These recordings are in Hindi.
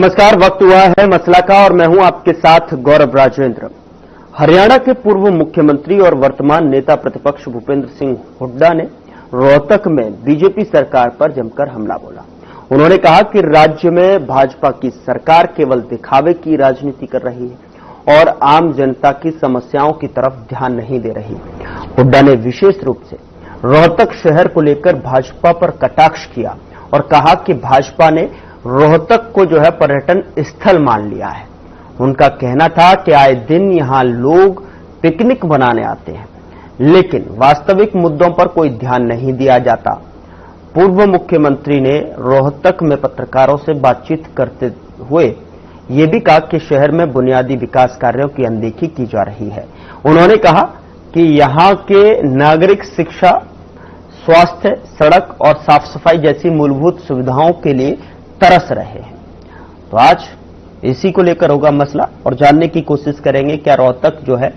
नमस्कार। वक्त हुआ है मसला का और मैं हूं आपके साथ गौरव राजेंद्र। हरियाणा के पूर्व मुख्यमंत्री और वर्तमान नेता प्रतिपक्ष भूपेंद्र सिंह हुड्डा ने रोहतक में बीजेपी सरकार पर जमकर हमला बोला। उन्होंने कहा कि राज्य में भाजपा की सरकार केवल दिखावे की राजनीति कर रही है और आम जनता की समस्याओं की तरफ ध्यान नहीं दे रही। हुड्डा ने विशेष रूप से रोहतक शहर को लेकर भाजपा पर कटाक्ष किया और कहा कि भाजपा ने रोहतक को जो है पर्यटन स्थल मान लिया है। उनका कहना था कि आए दिन यहां लोग पिकनिक बनाने आते हैं, लेकिन वास्तविक मुद्दों पर कोई ध्यान नहीं दिया जाता। पूर्व मुख्यमंत्री ने रोहतक में पत्रकारों से बातचीत करते हुए ये भी कहा कि शहर में बुनियादी विकास कार्यों की अनदेखी की जा रही है। उन्होंने कहा कि यहां के नागरिक शिक्षा, स्वास्थ्य, सड़क और साफ सफाई जैसी मूलभूत सुविधाओं के लिए तरस रहे हैं। तो आज इसी को लेकर होगा मसला और जानने की कोशिश करेंगे क्या रोहतक जो है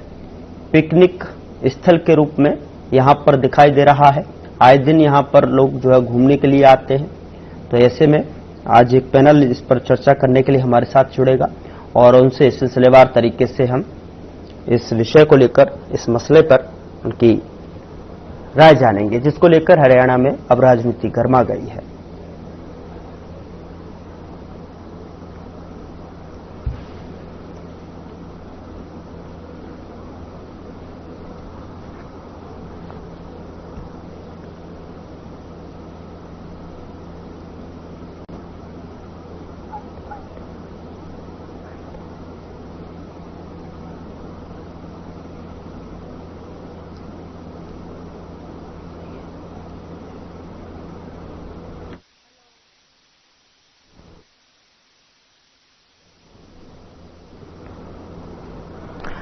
पिकनिक स्थल के रूप में यहां पर दिखाई दे रहा है। आए दिन यहां पर लोग जो है घूमने के लिए आते हैं। तो ऐसे में आज एक पैनल इस पर चर्चा करने के लिए हमारे साथ जुड़ेगा और उनसे सिलसिलेवार तरीके से हम इस विषय को लेकर, इस मसले पर उनकी राय जानेंगे, जिसको लेकर हरियाणा में अब राजनीति गर्मा गई है।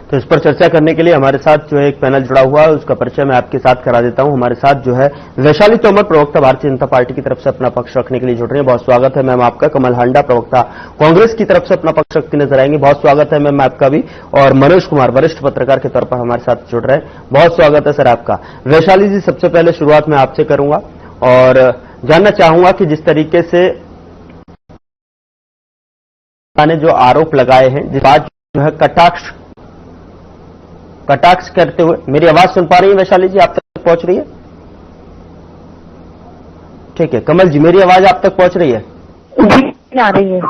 तो इस पर चर्चा करने के लिए हमारे साथ जो है एक पैनल जुड़ा हुआ है, उसका परिचय मैं आपके साथ करा देता हूं। हमारे साथ जो है वैशाली तोमर, प्रवक्ता भारतीय जनता पार्टी की तरफ से अपना पक्ष रखने के लिए जुड़ रहे हैं। बहुत स्वागत है मैम आपका। कमल हांडा, प्रवक्ता कांग्रेस की तरफ से अपना पक्ष रखते नजर आएंगे। बहुत स्वागत है मैम आपका भी। और मनोज कुमार, वरिष्ठ पत्रकार के तौर पर हमारे साथ जुड़ रहे हैं। बहुत स्वागत है सर आपका। वैशाली जी, सबसे पहले शुरुआत मैं आपसे करूंगा और जानना चाहूंगा कि जिस तरीके से ने जो आरोप लगाए हैं, जिस बात जो है कटाक्ष करते हुए, मेरी आवाज सुन पा रही है वैशाली जी? आप तक पहुंच रही है? ठीक है। कमल जी, मेरी आवाज आप तक पहुंच रही है? जी, आ रही है।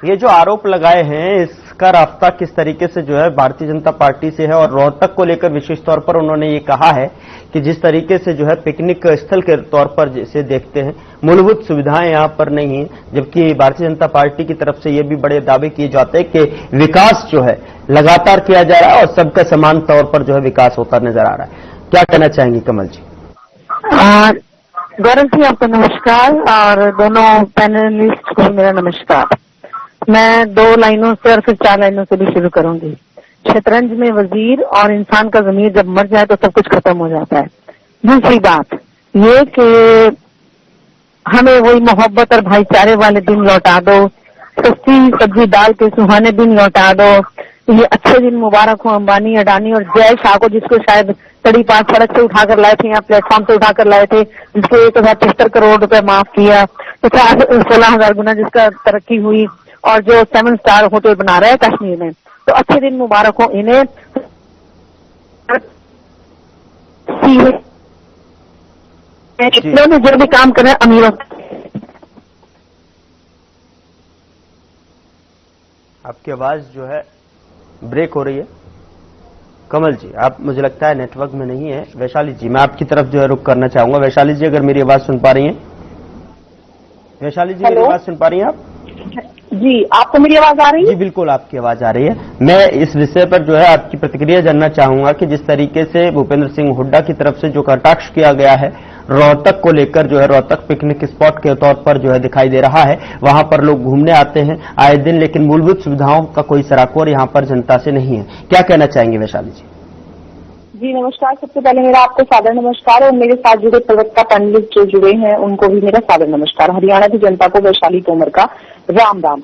ये जो आरोप लगाए हैं, इसका रास्ता किस तरीके से जो है भारतीय जनता पार्टी से है और रोहतक को लेकर विशेष तौर पर उन्होंने ये कहा है कि जिस तरीके से जो है पिकनिक स्थल के तौर पर जिसे देखते हैं, मूलभूत सुविधाएं यहां पर नहीं है, जबकि भारतीय जनता पार्टी की तरफ से ये भी बड़े दावे किए जाते हैं कि विकास जो है लगातार किया जा रहा है और सबका समान तौर पर जो है विकास होता नजर आ रहा है। क्या कहना चाहेंगी कमल जी? गौरव जी, आपको नमस्कार और दोनों पैनलिस्ट को मेरा नमस्कार। मैं 2 लाइनों से और फिर 4 लाइनों से भी शुरू करूंगी। शतरंज में वजीर और इंसान का ज़मीर जब मर जाए तो सब कुछ खत्म हो जाता है। दूसरी बात ये कि हमें वही मोहब्बत और भाईचारे वाले दिन लौटा दो, सस्ती सब्जी दाल के सुहाने दिन लौटा दो। ये अच्छे दिन मुबारक हो अंबानी, अडानी और जय शाह को, जिसको शायद कड़ी पास सड़क से उठाकर लाए थे या प्लेटफॉर्म से उठाकर लाए थे, जिसको 1073 करोड़ रुपए माफ किया, 16,000 गुना जिसका तरक्की हुई, और जो 7 स्टार होटल बना रहे हैं कश्मीर में। तो अच्छे दिन मुबारक हो इन्हें। इन्होंने जो भी काम कर रहे हैं अमीरों। आपकी आवाज जो है ब्रेक हो रही है कमल जी। आप, मुझे लगता है नेटवर्क में नहीं है। वैशाली जी, मैं आपकी तरफ जो है रुख करना चाहूंगा। वैशाली जी, अगर मेरी आवाज सुन पा रही हैं? वैशाली जी, मेरी आवाज सुन पा रही हैं आप? जी, आपको मेरी आवाज आ रही है? जी बिल्कुल, आपकी आवाज आ रही है। मैं इस विषय पर जो है आपकी प्रतिक्रिया जानना चाहूंगा कि जिस तरीके से भूपेंद्र सिंह हुड्डा की तरफ से जो कटाक्ष किया गया है रोहतक को लेकर, जो है रोहतक पिकनिक स्पॉट के तौर पर जो है दिखाई दे रहा है, वहां पर लोग घूमने आते हैं आए दिन, लेकिन मूलभूत सुविधाओं का कोई सराकोर यहां पर जनता से नहीं है। क्या कहना चाहेंगे वैशाली जी? जी नमस्कार। सबसे पहले मेरा आपको सादर नमस्कार और मेरे साथ जुड़े प्रवक्ता पैनलिस्ट जो जुड़े हैं उनको भी मेरा सादर नमस्कार। हरियाणा की जनता को वैशाली तोमर का राम राम।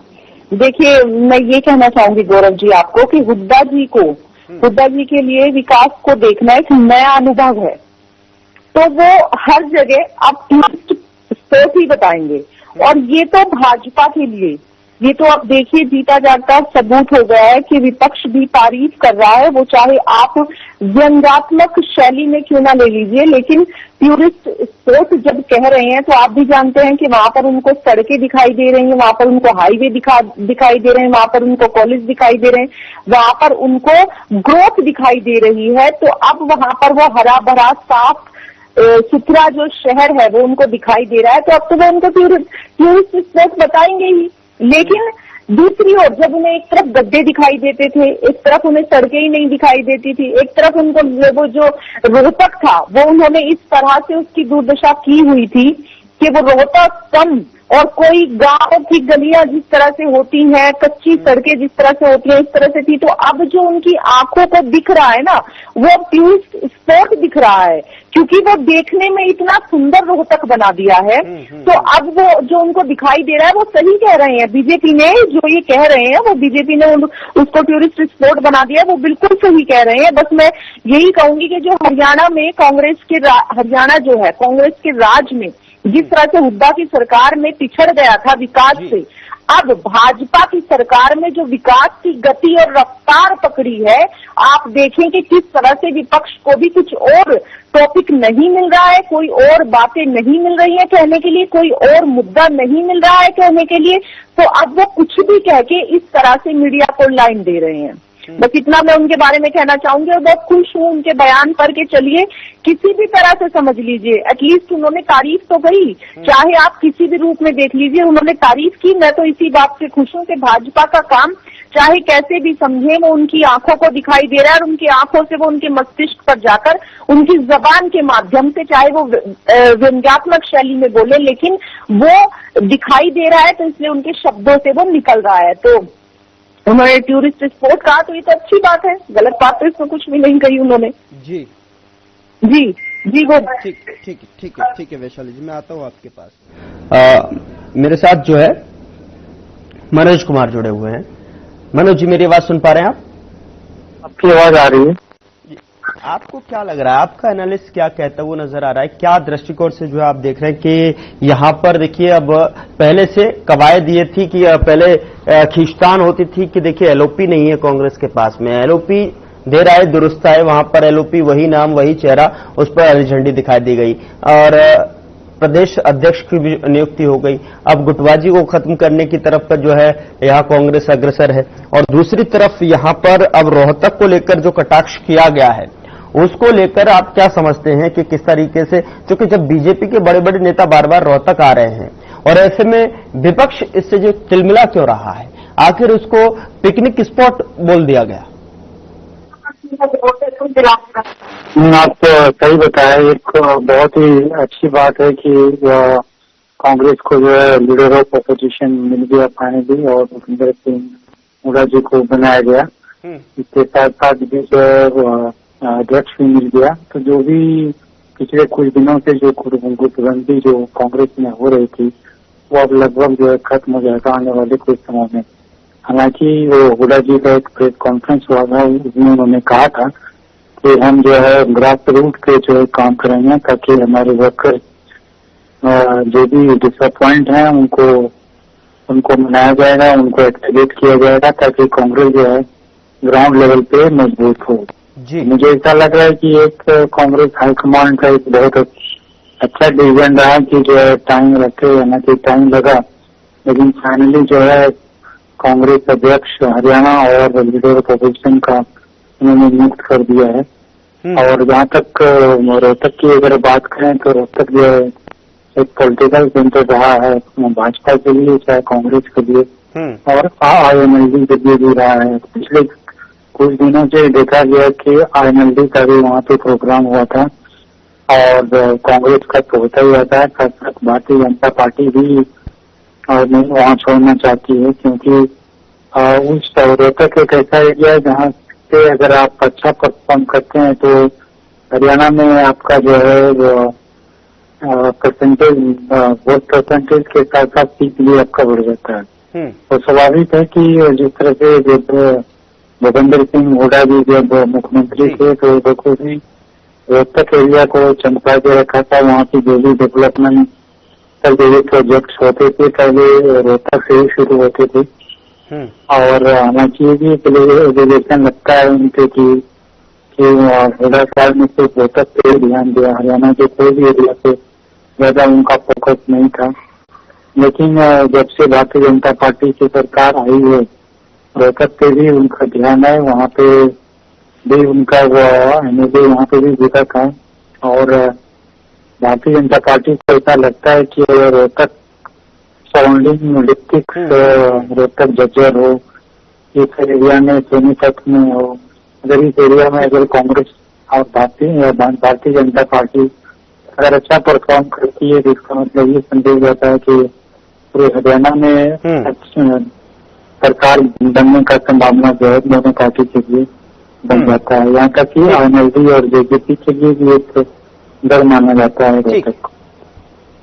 देखिए, मैं ये कहना चाहूंगी गौरव जी आपको कि हुड्डा जी के लिए विकास को देखना एक नया अनुभव है। तो वो हर जगह आप टूरिस्ट स्पॉट ही बताएंगे, और ये तो भाजपा के लिए, ये तो अब देखिए जीता जागता सबूत हो गया है कि विपक्ष भी तारीफ कर रहा है, वो चाहे आप व्यंग्यात्मक शैली में क्यों ना ले लीजिए, लेकिन टूरिस्ट स्पॉट जब कह रहे हैं तो आप भी जानते हैं कि वहां पर उनको सड़कें दिखाई दे रही हैं, वहां पर उनको हाईवे दिखाई दे रहे हैं, वहां पर उनको कॉलेज दिखाई दे रहे हैं, वहां पर उनको ग्रोथ दिखाई दे रही है। तो अब वहां पर वो हरा भरा साफ सुथरा जो शहर है वो उनको दिखाई दे रहा है, तो अब तो वो उनको टूरिस्ट स्पॉट बताएंगे ही। लेकिन दूसरी ओर जब उन्हें एक तरफ गड्ढे दिखाई देते थे, एक तरफ उन्हें सड़कें ही नहीं दिखाई देती थी, एक तरफ उनको वो जो रोहतक था वो उन्होंने इस तरह से उसकी दुर्दशा की हुई थी कि वो रोहतक कम और कोई गांव की गलियां जिस तरह से होती हैं, कच्ची सड़कें जिस तरह से होती हैं, इस तरह से थी। तो अब जो उनकी आंखों को दिख रहा है ना, वो अब टूरिस्ट स्पॉट दिख रहा है, क्योंकि वो देखने में इतना सुंदर रोहतक बना दिया है। तो अब वो जो उनको दिखाई दे रहा है वो सही कह रहे हैं, बीजेपी ने जो ये कह रहे हैं वो बीजेपी ने उसको टूरिस्ट स्पॉट बना दिया, वो बिल्कुल सही कह रहे हैं। बस मैं यही कहूंगी कि जो हरियाणा में हरियाणा जो है कांग्रेस के राज में जिस तरह से हुड्डा की सरकार में पिछड़ गया था विकास से, अब भाजपा की सरकार में जो विकास की गति और रफ्तार पकड़ी है, आप देखें कि किस तरह से विपक्ष को भी कुछ और टॉपिक नहीं मिल रहा है, कोई और बातें नहीं मिल रही है कहने के लिए, कोई और मुद्दा नहीं मिल रहा है कहने के लिए, तो अब वो कुछ भी कह के इस तरह से मीडिया को लाइन दे रहे हैं। बस इतना मैं उनके बारे में कहना चाहूंगी और बहुत खुश हूं उनके बयान पर के चलिए किसी भी तरह से समझ लीजिए, एटलीस्ट उन्होंने तारीफ तो करी, चाहे आप किसी भी रूप में देख लीजिए, उन्होंने तारीफ की। मैं तो इसी बात से खुश हूं कि भाजपा का काम चाहे कैसे भी समझे वो उनकी आंखों को दिखाई दे रहा है और उनकी आंखों से वो उनके मस्तिष्क पर जाकर उनकी जबान के माध्यम से चाहे वो व्यंग्यात्मक शैली में बोले, लेकिन वो दिखाई दे रहा है तो इसलिए उनके शब्दों से वो निकल रहा है। तो उन्होंने टूरिस्ट स्पॉट कहा तो ये तो अच्छी बात है, गलत बात तो इसमें कुछ भी नहीं कही उन्होंने। जी वो ठीक है वैशाली जी, मैं आता हूँ आपके पास। मेरे साथ जो है मनोज कुमार जुड़े हुए हैं। मनोज जी मेरी आवाज सुन पा रहे हैं आप? आपकी आवाज आ रही है? आपको क्या लग रहा है, आपका एनालिस्ट क्या कहता है वो नजर आ रहा है, क्या दृष्टिकोण से जो है आप देख रहे हैं कि यहाँ पर देखिए अब पहले से कवायद ये थी कि पहले खींचतान होती थी कि देखिए एलओपी नहीं है कांग्रेस के पास में, एलओपी दे रहा है दुरुस्त है, वहां पर एलओपी वही नाम वही चेहरा, उस पर हरी झंडी दिखाई दी गई और प्रदेश अध्यक्ष की भी नियुक्ति हो गई। अब गुटबाजी को खत्म करने की तरफ जो है यहाँ कांग्रेस अग्रसर है और दूसरी तरफ यहाँ पर अब रोहतक को लेकर जो कटाक्ष किया गया है उसको लेकर आप क्या समझते हैं कि किस तरीके से, क्योंकि जब बीजेपी के बड़े बड़े नेता बार बार रोहतक आ रहे हैं और ऐसे में विपक्ष इससे जो तिलमिला क्यों रहा है, आखिर उसको पिकनिक स्पॉट बोल दिया गया? आप सही बताया, एक बहुत ही अच्छी बात है कि कांग्रेस को जो है लीडर ऑफ अपोजिशन मिल गया फाइनली और भूपेंद्र सिंह हुड्डा जी को बनाया गया। इसके साथ साथ भी जो है अध्यक्ष भी मिल गया। तो जो भी पिछले कुछ दिनों से जो गुटबंदी जो कांग्रेस में हो रही थी वो अब लगभग जो है खत्म हो जाएगा आने वाले कुछ समय में। हालांकि वो हुड्डा जी का एक प्रेस कॉन्फ्रेंस हुआ था, उसमें उन्होंने कहा था कि हम जो है ग्रास रूट पे जो है काम करेंगे ताकि हमारे वर्कर जो भी डिसअपॉइंट हैं उनको मनाया जाएगा, उनको एक्टिवेट किया जाएगा ताकि कांग्रेस जो है ग्राउंड लेवल पे मजबूत हो। जी मुझे ऐसा लग रहा है कि एक कांग्रेस हाईकमांड का एक बहुत अच्छा डिसीजन रहा कि जो है टाइम रखे, हालांकि टाइम लगा लेकिन फाइनली जो है कांग्रेस अध्यक्ष हरियाणा और लीडर ऑफ अपोजिशन का उन्होंने नियुक्त कर दिया है। और जहाँ तक रोहतक की अगर बात करें तो रोहतक जो है एक पॉलिटिकल सेंटर रहा है भाजपा के लिए चाहे कांग्रेस के लिए और आईएनएलडी के लिए भी रहा है। पिछले कुछ दिनों से देखा गया कि आईएनएलडी का भी वहाँ पे प्रोग्राम हुआ था और कांग्रेस का तो होता ही रहता है, साथ साथ भारतीय जनता पार्टी भी नहीं वहाँ छोड़ना चाहती है क्योंकि उस रोहतक एक ऐसा एरिया है जहाँ से अगर आप अच्छा परफॉर्म करते हैं तो हरियाणा में आपका जो है परसेंटेज वोट परसेंटेज के साथ साथ सीट भी आपका बढ़ जाता है। तो स्वाभाविक है कि जिस तरह से जब भूपेंद्र सिंह हुड्डा जी जब मुख्यमंत्री थे तो देखो भी रोहतक एरिया को चमका के रखा था। वहाँ की जो भी डेवलपमेंट जो भी प्रोजेक्ट्स होते थे पहले रोहतक से ही शुरू होते थे और हालांकि भी एलिगेशन लगता है उनके कि हुड्डा साहब ने सिर्फ रोहतक पे ही ध्यान दिया, हरियाणा के कोई भी एरिया पे ज्यादा उनका फोकस नहीं था। लेकिन जब से भारतीय जनता पार्टी की सरकार आई है, रोहतक पे भी उनका ध्यान है, वहाँ पे भी उनका एमएलए वहाँ पे भी जीता था। और भारतीय जनता पार्टी को ऐसा लगता है कि रोहतक सराउंडिंग डिस्ट्रिक्ट, रोहतक झज्जर हो, इस एरिया में सोनीपत में हो, अगर इस एरिया में अगर कांग्रेस और भारतीय जनता पार्टी अगर अच्छा परफॉर्म करती है तो इसका मतलब ये संदेश जाता है कि पूरे हरियाणा में सरकार बनने का संभावना जो है दोनों पार्टी के लिए बन जाता है। यहाँ तक कि एनएलडी और जेजेपी के लिए भी एक डर माना जाता है रोहतक।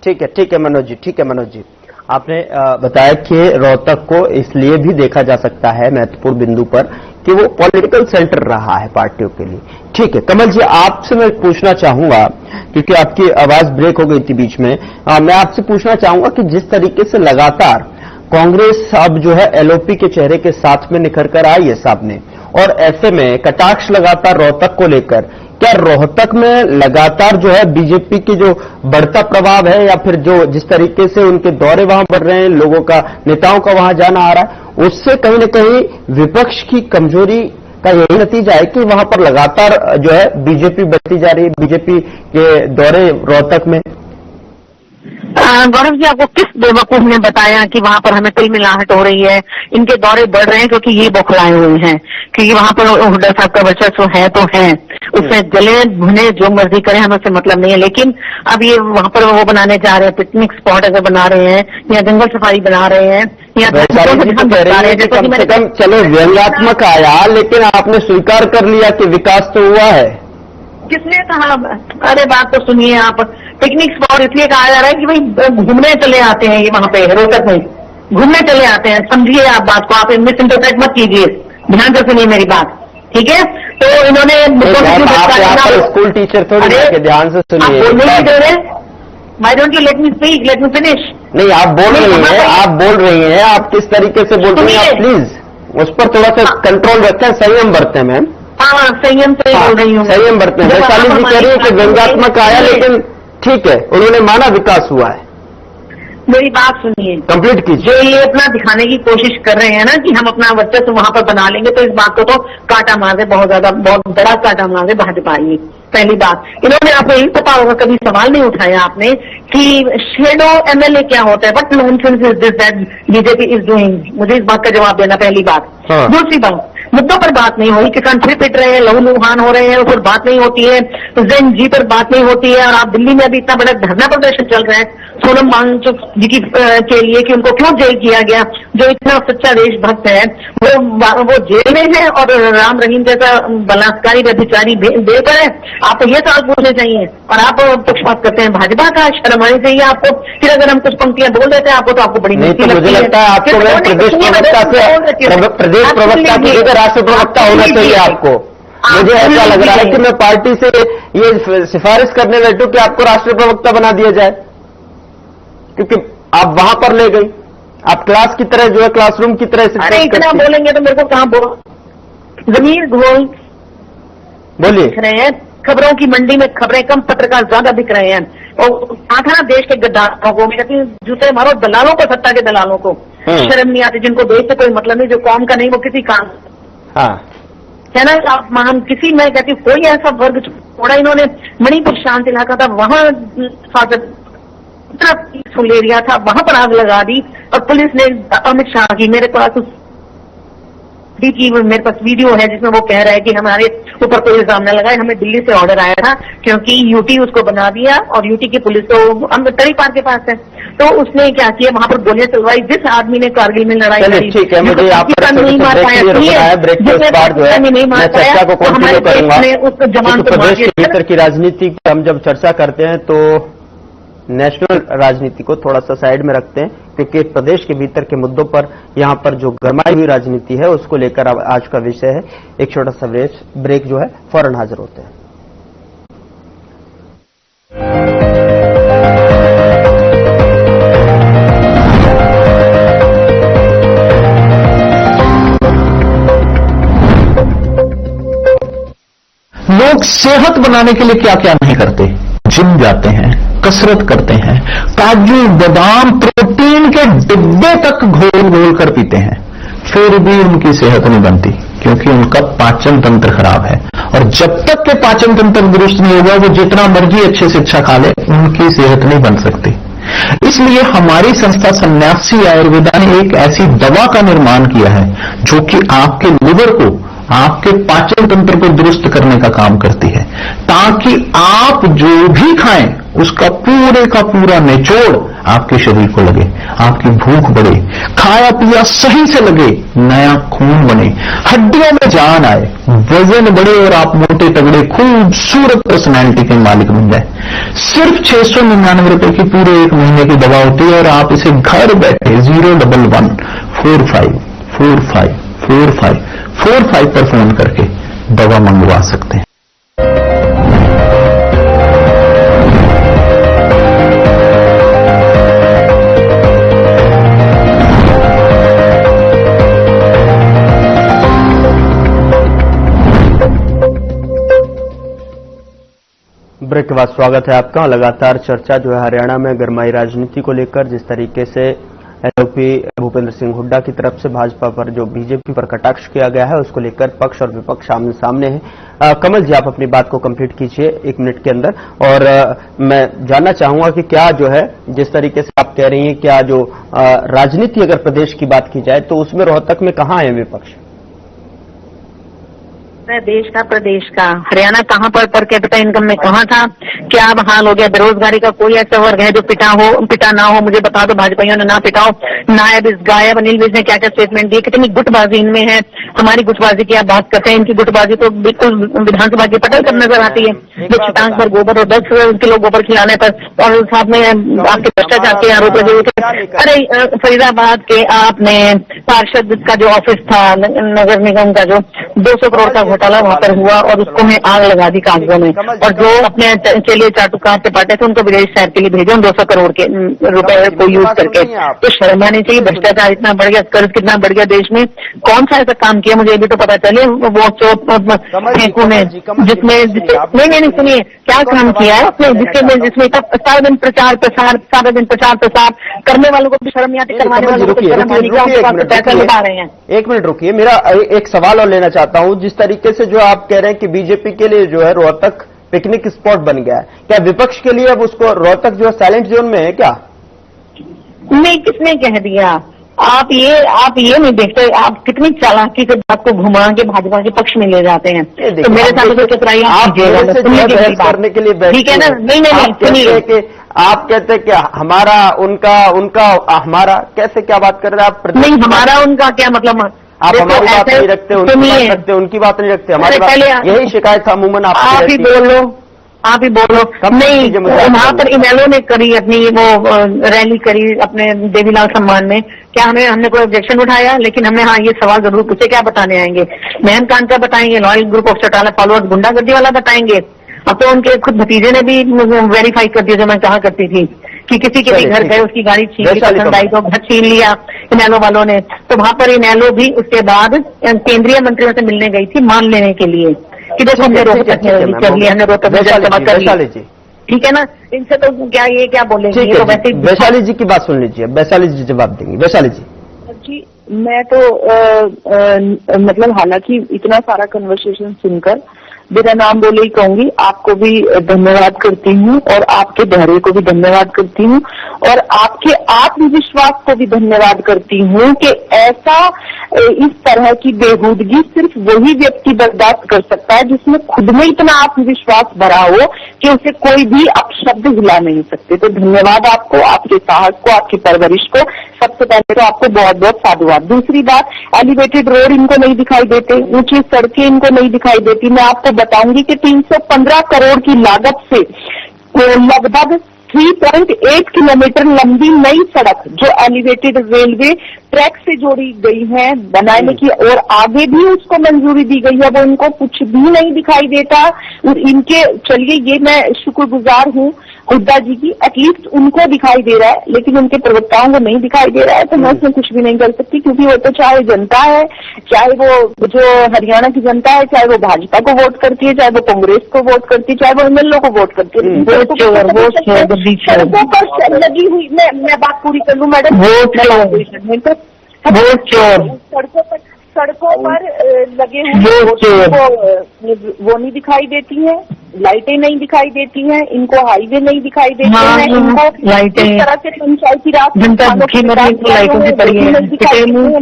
ठीक है मनोज जी, आपने बताया कि रोहतक को इसलिए भी देखा जा सकता है महत्वपूर्ण बिंदु पर कि वो पॉलिटिकल सेंटर रहा है पार्टियों के लिए। ठीक है कमल जी, आपसे मैं पूछना चाहूंगा, क्योंकि आपकी आवाज ब्रेक हो गई थी बीच में, मैं आपसे पूछना चाहूंगा कि जिस तरीके से लगातार कांग्रेस अब जो है एलओपी के चेहरे के साथ में निखर कर आई है सामने, और ऐसे में कटाक्ष लगातार रोहतक को लेकर, क्या रोहतक में लगातार जो है बीजेपी की जो बढ़ता प्रभाव है या फिर जो जिस तरीके से उनके दौरे वहां बढ़ रहे हैं, लोगों का नेताओं का वहां जाना आ रहा है, उससे कहीं न कहीं विपक्ष की कमजोरी का यही नतीजा है कि वहां पर लगातार जो है बीजेपी बढ़ती जा रही है, बीजेपी के दौरे रोहतक में? गौरव जी, आपको किस बेवकूफ ने बताया कि वहां पर हमें तिलमिलाहट हो रही है, इनके दौरे बढ़ रहे हैं? क्योंकि ये बौखलाए हुए हैं, क्योंकि वहां पर हुड्डा साहब का वर्चस्व है तो है, उसमें जले भुने जो मर्जी करें, हमें उससे मतलब नहीं है। लेकिन अब ये वहां पर वो बनाने जा रहे हैं, पिकनिक स्पॉट अगर बना रहे हैं या जंगल सफारी बना रहे हैं या कम से कम चलो व्यंग्यात्मक आया, लेकिन आपने स्वीकार कर लिया कि विकास तो हुआ है। किसने कहा? अरे बात तो सुनिए आप, पिकनिक स्पॉट इसलिए कहा जा रहा है कि भाई घूमने चले आते हैं, ये वहां पे रोहतक में घूमने चले आते हैं। समझिए आप बात को, आप मिस इंटरप्रेट मत कीजिए, ध्यान से सुनिए मेरी बात, ठीक है? तो इन्होंने स्कूल टीचर थोड़ी ध्यान से सुनिए, why don't you let me speak, let me finish. नहीं, आप बोल रही हैं, आप किस तरीके से बोल रही हैं, आप प्लीज उस पर थोड़ा सा कंट्रोल रखें, संयम बरतें मैम। हाँ, संयम से बोल रही हूँ, संयम बरतें। वैशाली जी कह रही है कि व्यंग्यात्मक आया, लेकिन ठीक है, उन्होंने माना विकास हुआ है। मेरी बात सुनिए, कंप्लीट कीजिए। जो ये अपना दिखाने की कोशिश कर रहे हैं ना कि हम अपना वर्चस्व वहां पर बना लेंगे, तो इस बात को तो काटा मार दे, बहुत ज्यादा, बहुत बड़ा काटा मार दे भाजपा। ये पहली बात। इन्होंने आपको यही पता होगा, कभी सवाल नहीं उठाया आपने कि शेडो एमएलए क्या होता है, but nonsense is this that BJP is doing. मुझे इस बात का जवाब देना, पहली बात। दूसरी बात, मुद्दों पर बात नहीं हुई, किसान फिर पिट रहे हैं, लहू लुहान हो रहे हैं, उस पर बात नहीं होती है, जैन जी पर बात नहीं होती है। और आप दिल्ली में अभी इतना बड़ा धरना प्रदर्शन चल रहा है सोनम वांगचुक जी की के लिए कि उनको क्यों जेल किया गया, जो इतना सच्चा देशभक्त है, वो जेल में है और राम रहीम जैसा बलात्कारी व्यभिचारी बेल पर है। आपको ये सवाल पूछने चाहिए और आप पक्षपात करते हैं भाजपा का। शर्म आनी चाहिए आपको। फिर अगर हम कुछ पंक्तियां बोल देते हैं आपको, तो आपको बड़ी मुश्किल लगती है। मुझे लगता है आपको प्रदेश प्रवक्ता की जगह राष्ट्र प्रवक्ता होना चाहिए आपको। मुझे ऐसा लग रहा है कि मैं पार्टी से ये सिफारिश करने बैठूं कि आपको राष्ट्रीय प्रवक्ता बना दिया जाए, क्योंकि आप वहां पर ले गई, आप क्लास की तरह जो है, क्लासरूम की तरह। अरे इतना बोलेंगे तो मेरे को कहाँ जमीर घोल बोलिए रहे हैं। खबरों की मंडी में खबरें कम, पत्रकार ज्यादा बिक रहे हैं। और आधा देश के गद्दारों को, मैं कहती हूँ जूते मारो दलालों को, सत्ता के दलालों को शर्म नहीं आती, जिनको देश से कोई मतलब नहीं, जो कौम का नहीं वो किसी काम है ना। आप मान किसी, मैं कहती हूँ कोई ऐसा वर्ग छोड़ा इन्होंने। मणिपुर शांत इलाका था, वहां पीसफुल एरिया था, वहां पर आग लगा दी और पुलिस ने अमित शाह की, मेरे पास मेरे पास वीडियो है जिसमें वो कह रहा है कि हमारे ऊपर कोई इल्जाम न लगाए, हमें दिल्ली से ऑर्डर आया था क्योंकि यूटी उसको बना दिया और यूटी की पुलिस तो तरी पार के पास है। तो उसने क्या किया, वहां पर गोलियां चलवाई। जिस आदमी ने कारगिल में लड़ाई लड़ी, ठीक है, मुझे नहीं मार पाया, नहीं मार पाया, हमारे देश ने उस जवान को मार दिया। भीतर की राजनीति की हम जब चर्चा करते हैं तो नेशनल राजनीति को थोड़ा सा साइड में रखते हैं, क्योंकि प्रदेश के भीतर के मुद्दों पर यहां पर जो गरमाई हुई राजनीति है उसको लेकर आज का विषय है। एक छोटा सा ब्रेक जो है, फौरन हाजिर होते हैं। लोग सेहत बनाने के लिए क्या क्या नहीं करते, जिम जाते हैं, कसरत करते हैं, काजू बादाम प्रोटीन के डिब्बे तक घोल घोल कर पीते हैं, फिर भी उनकी सेहत नहीं बनती, क्योंकि उनका पाचन तंत्र खराब है। और जब तक के पाचन तंत्र दुरुस्त नहीं होगा, वो जितना मर्जी अच्छे से अच्छा खा ले, उनकी सेहत नहीं बन सकती। इसलिए हमारी संस्था सन्यासी आयुर्वेदा ने एक ऐसी दवा का निर्माण किया है जो कि आपके लिवर को, आपके पाचन तंत्र को दुरुस्त करने का काम करती है, ताकि आप जो भी खाएं उसका पूरे का पूरा निचोड़ आपके शरीर को लगे, आपकी भूख बढ़े, खाया पिया सही से लगे, नया खून बने, हड्डियों में जान आए, वजन बढ़े और आप मोटे तगड़े खूबसूरत पर्सनैलिटी के मालिक बन जाए। सिर्फ 699 रुपए की पूरे एक महीने की दवा होती है और आप इसे घर बैठे 01145454545 पर फोन करके दवा मंगवा सकते हैं। ब्रेक के बाद स्वागत है आपका। लगातार चर्चा जो है हरियाणा में गरमाई राजनीति को लेकर, जिस तरीके से एलओपी भूपेंद्र सिंह हुड्डा की तरफ से भाजपा पर जो बीजेपी पर कटाक्ष किया गया है, उसको लेकर पक्ष और विपक्ष आमने सामने है। कमल जी, आप अपनी बात को कंप्लीट कीजिए 1 मिनट के अंदर। और मैं जानना चाहूंगा कि क्या जो है, जिस तरीके से आप कह रही हैं, क्या जो राजनीति अगर प्रदेश की बात की जाए तो उसमें रोहतक में कहां है विपक्ष? देश का, प्रदेश का, हरियाणा कहाँ पर कैपिटा इनकम में कहाँ था, क्या हाल हो गया? बेरोजगारी का कोई ऐसा वर्ग है जो पिटा ना हो? मुझे बता दो, भाजपाइयों ने ना पिटाओ। नायब इस गायब अनिल विज ने क्या क्या स्टेटमेंट दिए, कितनी गुटबाजी इनमें है। हमारी गुटबाजी की आप बात करते हैं, इनकी गुटबाजी तो बिल्कुल विधानसभा की पटल पर नजर आती है। जो छिटांग पर गोबर और 10 किलो गोबर खिलाने पर और साथ में आपके भ्रष्टाचार के आरोप लगे हुए थे। अरे फरीदाबाद के आपने पार्षद का जो ऑफिस था नगर निगम का, जो 200 करोड़ का घोटाला वहां पर हुआ और उसको मैं आग लगा दी कागजों में, और जो अपने चलिए चाटुकार से पाटे थे उनको विदेश शहर के लिए भेजे 200 करोड़ के रुपए को यूज करके। तो शर्म आनी चाहिए। भ्रष्टाचार इतना बढ़ गया, कर्ज कितना बढ़ गया देश में। कौन सा ऐसा काम किया मुझे ये भी तो पता चले। वो चोप फेंकू में जिसमें नहीं सुनिए क्या काम किया है उसने, जिसमें सारा दिन प्रचार प्रसार करने वालों को भी शर्म नहीं आती, करवाने वालों को शर्म आती, पैसा लगा रहे हैं। 1 मिनट रुकिए, मेरा एक सवाल और लेना चाहता हूं। जिस तरीके से जो आप कह रहे हैं कि बीजेपी के लिए जो है रोहतक पिकनिक स्पॉट बन गया है, क्या विपक्ष के लिए अब उसको रोहतक जो है साइलेंट जोन में है क्या? नहीं, किसने कह दिया? आप ये नहीं देखते, आप कितनी चालाकी से बात को घुमा के भाजपा के पक्ष में ले जाते हैं। तो मेरे साथ तो चतुराई करने के लिए ठीक है ना? नहीं सुनिए कि आप कहते हैं कि हमारा उनका हमारा, कैसे क्या बात कर रहे हैं आप? नहीं, हमारा उनका क्या मतलब? आप हमारी बात नहीं रखते, उनकी बात रखते, उनकी बात नहीं रखते, हमारी बात। यही शिकायत था अमूमन आप ही बोलो। नहीं, वहां पर इनेलो ने करी अपनी वो रैली करी अपने देवीलाल सम्मान में। क्या हमने कोई ऑब्जेक्शन उठाया? लेकिन हमने ये सवाल जरूर पूछे, क्या बताने आएंगे? महन कांड का बताएंगे, loyal group of Chautala followers गुंडागर्दी वाला बताएंगे। अब तो उनके खुद भतीजे ने भी वेरीफाई कर दिया जो मैं कहा करती थी कि किसी के भी घर गए, उसकी गाड़ी छीन ली, पसंद आई तो घर छीन लिया इनेलो वालों ने। तो वहां पर इनेलो भी उसके बाद केंद्रीय मंत्रियों से मिलने गई थी मान लेने के लिए कि देखो हमने रोहतक कर लिया, हमने रोहतक कर लिया। ठीक है ना? इनसे तो क्या ये क्या बोलेंगे? तो वैसे वैशाली जी की बात सुन लीजिए, वैशाली जी जवाब देंगी। वैशाली जी। मैं तो मतलब हालांकि इतना सारा कन्वर्सेशन सुनकर बिना नाम बोले ही कहूंगी, आपको भी धन्यवाद करती हूँ और आपके धैर्य को भी धन्यवाद करती हूँ और आपके आत्मविश्वास को भी धन्यवाद करती हूँ कि ऐसा इस तरह की बेहूदगी सिर्फ वही व्यक्ति बर्दाश्त कर सकता है जिसमें खुद में इतना आत्मविश्वास भरा हो कि उसे कोई भी अपशब्द हिला नहीं सकते। तो धन्यवाद आपको, आपके साहस को, आपकी परवरिश को। सबसे पहले तो आपको बहुत बहुत साधुवाद। दूसरी बात, एलिवेटेड रोड इनको नहीं दिखाई देते, ऊंची सड़कें इनको नहीं दिखाई देती। मैं आपको बताऊंगी कि 315 करोड़ की लागत से लगभग 3.8 किलोमीटर लंबी नई सड़क जो एलिवेटेड रेलवे ट्रैक से जोड़ी गई है बनाने की, और आगे भी उसको मंजूरी दी गई है, वो इनको कुछ भी नहीं दिखाई देता। और इनके चलिए ये मैं शुक्रगुजार हूँ हुड्डा जी की, एटलीस्ट उनको दिखाई दे रहा है, लेकिन उनके प्रवक्ताओं को नहीं दिखाई दे रहा है, तो मैं उसमें कुछ भी नहीं कर सकती, क्योंकि वो तो चाहे जनता है, चाहे वो जो हरियाणा की जनता है, चाहे वो भाजपा को वोट करती है, चाहे वो कांग्रेस को वोट करती है, चाहे वो एमएलए को वोट करती है, सड़कों पर लगी हुई, मैं बात पूरी कर लूं मैडम, सड़कों पर लगे हुए वो नहीं दिखाई देती हैं, लाइटें नहीं दिखाई देती हैं, इनको हाईवे नहीं दिखाई देते हैं, इनको इस तरह से पंचायती राज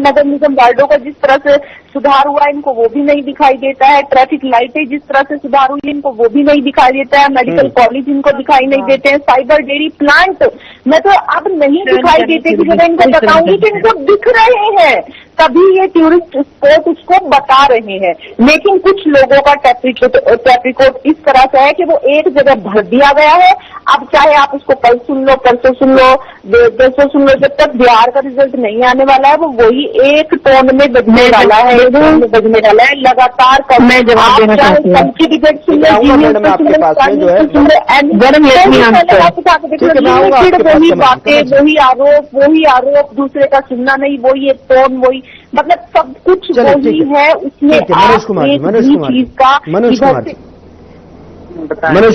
नगर निगम वार्डों का जिस तरह से सुधार हुआ इनको वो भी नहीं दिखाई देता है, ट्रैफिक लाइटें जिस तरह से सुधार हुई इनको वो भी नहीं दिखाई देता है, मेडिकल कॉलेज इनको दिखाई नहीं देते हैं, साइबर डेयरी प्लांट मैं तो अब नहीं दिखाई देते कि मैं इनको बताऊंगी कि इनको दिख रहे हैं, तभी ये टूरिस्ट स्पॉट उसको बता रहे हैं। लेकिन कुछ लोगों का ट्रैफिक रिकॉर्ड इस तरह से है कि वो एक जगह भर दिया गया है, अब चाहे आप उसको कल सुन लो, परसों सुन लो, परसों सुन लो, जब तक बिहार का रिजल्ट नहीं आने वाला है वो वही एक टोन में बजने वाला है, लगातार। मैं जवाब देना चाहती हूँ। सबकी टिकट सुन लो, वही बातें, वही आरोप, दूसरे का सुनना नहीं, वही एक टोन, वही मतलब सब कुछ वही है उसमें। मनोज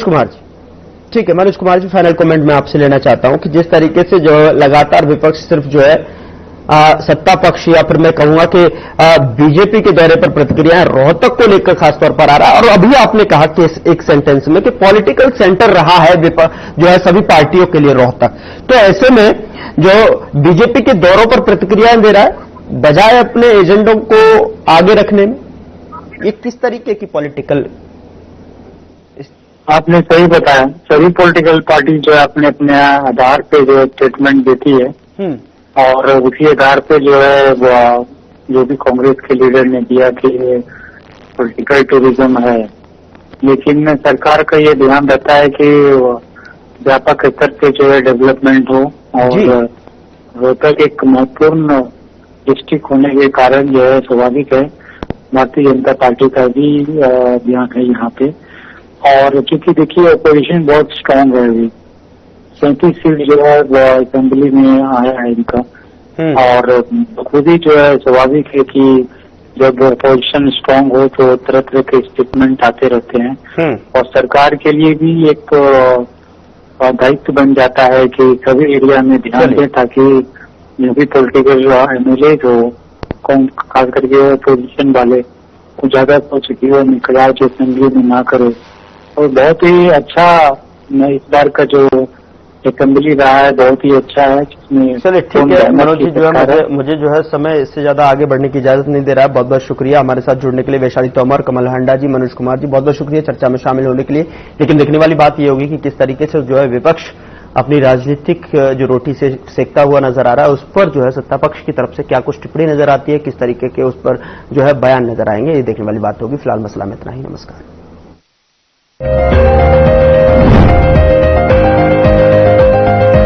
कुमार जी, ठीक है मनोज कुमार जी, फाइनल कमेंट मैं आपसे लेना चाहता हूं कि जिस तरीके से जो लगातार विपक्ष सिर्फ जो है सत्ता पक्ष या फिर मैं कहूंगा कि बीजेपी के दौरे पर प्रतिक्रियाएं रोहतक को लेकर खासतौर पर आ रहा है, और अभी आपने कहा कि एक सेंटेंस में कि पॉलिटिकल सेंटर रहा है जो है सभी पार्टियों के लिए रोहतक, तो ऐसे में जो बीजेपी के दौरों पर प्रतिक्रियाएं दे रहा है बजाय अपने एजेंडों को आगे रखने में, ये किस तरीके की पॉलिटिकल? आपने सही बताया, सभी पॉलिटिकल पार्टी जो है अपने अपने आधार पे जो स्टेटमेंट देती है, और उसी आधार पे जो है वो जो भी कांग्रेस के लीडर ने दिया कि पॉलिटिकल टूरिज्म है, लेकिन सरकार का ये ध्यान रहता है कि व्यापक स्तर पे जो है डेवलपमेंट हो, और रोहतक एक महत्वपूर्ण डिस्ट्रिक्ट होने के कारण जो है स्वाभाविक है भारतीय जनता पार्टी का भी ध्यान है यहाँ पे। और क्योंकि देखिए अपोजिशन बहुत स्ट्रांग है, अभी 37 सीट जो है वो असेंबली में आया है इनका, और खुद ही जो है स्वाभाविक है कि जब अपोजिशन स्ट्रांग हो तो तरह तरह के स्टेटमेंट आते रहते हैं, और सरकार के लिए भी एक दायित्व बन जाता है कि सभी एरिया में ध्यान दें ताकि जो भी पॉलिटिकल एमएलए जो खास करके अपोजिशन वाले को ज्यादा पॉजिटिव निकला जो असेंबली में ना करे। और बहुत ही अच्छा इस बार का जो असेंबली रहा है बहुत ही अच्छा है, जिसमें चलिए ठीक है मनोज जी, जो है मुझे जो है समय इससे ज्यादा आगे बढ़ने की इजाजत नहीं दे रहा है। बहुत बहुत शुक्रिया हमारे साथ जुड़ने के लिए, वैशाली तोमर, कमल हांडा जी, मनोज कुमार जी, बहुत बहुत शुक्रिया चर्चा में शामिल होने के लिए। लेकिन देखने वाली बात यह होगी कि किस तरीके से जो है विपक्ष अपनी राजनीतिक जो रोटी से सेकता हुआ नजर आ रहा है उस पर जो है सत्ता पक्ष की तरफ से क्या कुछ टिप्पणी नजर आती है, किस तरीके के उस पर जो है बयान नजर आएंगे, ये देखने वाली बात होगी। फिलहाल मसला में इतना ही, नमस्कार।